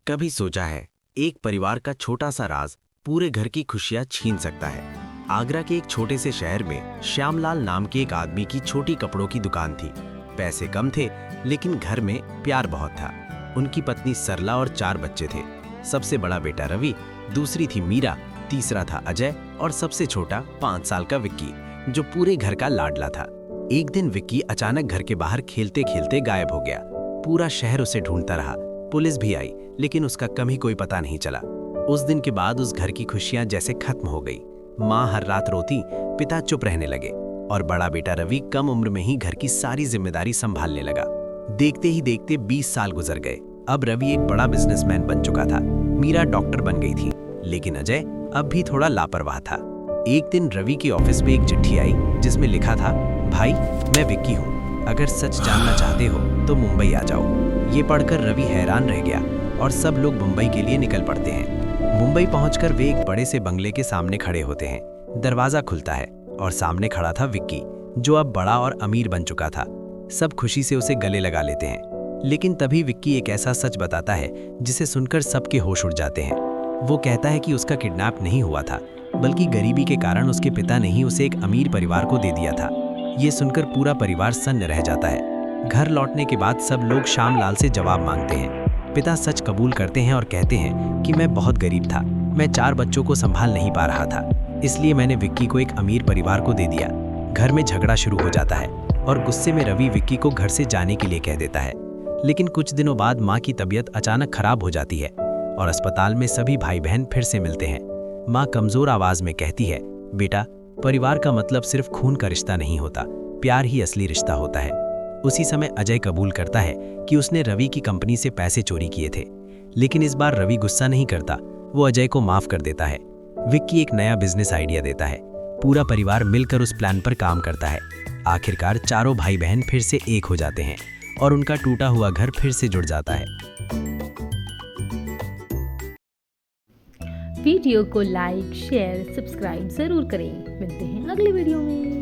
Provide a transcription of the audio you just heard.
कभी सोचा है एक परिवार का छोटा सा राज पूरे घर की खुशियां छीन सकता है। आगरा के एक छोटे से शहर में श्यामलाल नाम के एक आदमी की छोटी कपड़ों की दुकान थी। पैसे कम थे लेकिन घर में प्यार बहुत था। उनकी पत्नी सरला और 4 बच्चे थे। सबसे बड़ा बेटा रवि, दूसरी थी मीरा, तीसरा था अजय और सबसे छोटा 5 साल का विक्की, जो पूरे घर का लाडला था। एक दिन विक्की अचानक घर के बाहर खेलते खेलते गायब हो गया। पूरा शहर उसे ढूंढता रहा। पुलिस भी आई लेकिन उसका कभी कोई पता नहीं चला। उस दिन के बाद उस घर की खुशियां जैसे खत्म हो गई। माँ हर रात रोती, पिता चुप रहने लगे और बड़ा बेटा रवि कम उम्र में ही घर की सारी जिम्मेदारी संभालने लगा। देखते ही देखते 20 साल गुजर गए। अब रवि एक बड़ा बिजनेसमैन बन चुका था। मीरा डॉक्टर बन गई थी, लेकिन अजय अब भी थोड़ा लापरवाह था। एक दिन रवि के ऑफिस पे एक चिट्ठी आई जिसमें लिखा था, भाई मैं विक्की हूँ, अगर सच जानना चाहते हो तो मुंबई आ जाओ। ये पढ़कर रवि हैरान रह गया और सब लोग मुंबई के लिए निकल पड़ते हैं। मुंबई पहुंचकर वे एक बड़े से बंगले के सामने खड़े होते हैं। दरवाजा खुलता है और सामने खड़ा था विक्की, जो अब बड़ा और अमीर बन चुका था। सब खुशी से उसे गले लगा लेते हैं, लेकिन तभी विक्की एक ऐसा सच बताता है जिसे सुनकर सबके होश उड़ जाते हैं। वो कहता है कि उसका किडनैप नहीं हुआ था, बल्कि गरीबी के कारण उसके पिता ने ही उसे एक अमीर परिवार को दे दिया था। ये सुनकर पूरा परिवार सन्न रह जाता है। घर लौटने के बाद सब लोग श्यामलाल से जवाब मांगते हैं। पिता सच कबूल करते हैं और कहते हैं कि मैं बहुत गरीब था, मैं 4 बच्चों को संभाल नहीं पा रहा था, इसलिए मैंने विक्की को एक अमीर परिवार को दे दिया। घर में झगड़ा शुरू हो जाता है और गुस्से में रवि विक्की को घर से जाने के लिए कह देता है। लेकिन कुछ दिनों बाद माँ की तबीयत अचानक खराब हो जाती है और अस्पताल में सभी भाई बहन फिर से मिलते हैं। माँ कमजोर आवाज में कहती है, बेटा, परिवार का मतलब सिर्फ खून का रिश्ता नहीं होता, प्यार ही असली रिश्ता होता है। उसी समय अजय कबूल करता है कि उसने रवि की कंपनी से पैसे चोरी किए थे, लेकिन इस बार रवि गुस्सा नहीं करता, वो अजय को माफ कर देता है। विक्की एक नया बिजनेस आइडिया देता है। पूरा परिवार मिलकर उस प्लान पर काम करता है। आखिरकार चारों भाई बहन फिर से एक हो जाते हैं और उनका टूटा हुआ घर फिर से जुड़ जाता है। वीडियो को लाइक, शेयर, सब्सक्राइब जरूर करें। मिलते हैं अगली वीडियो में।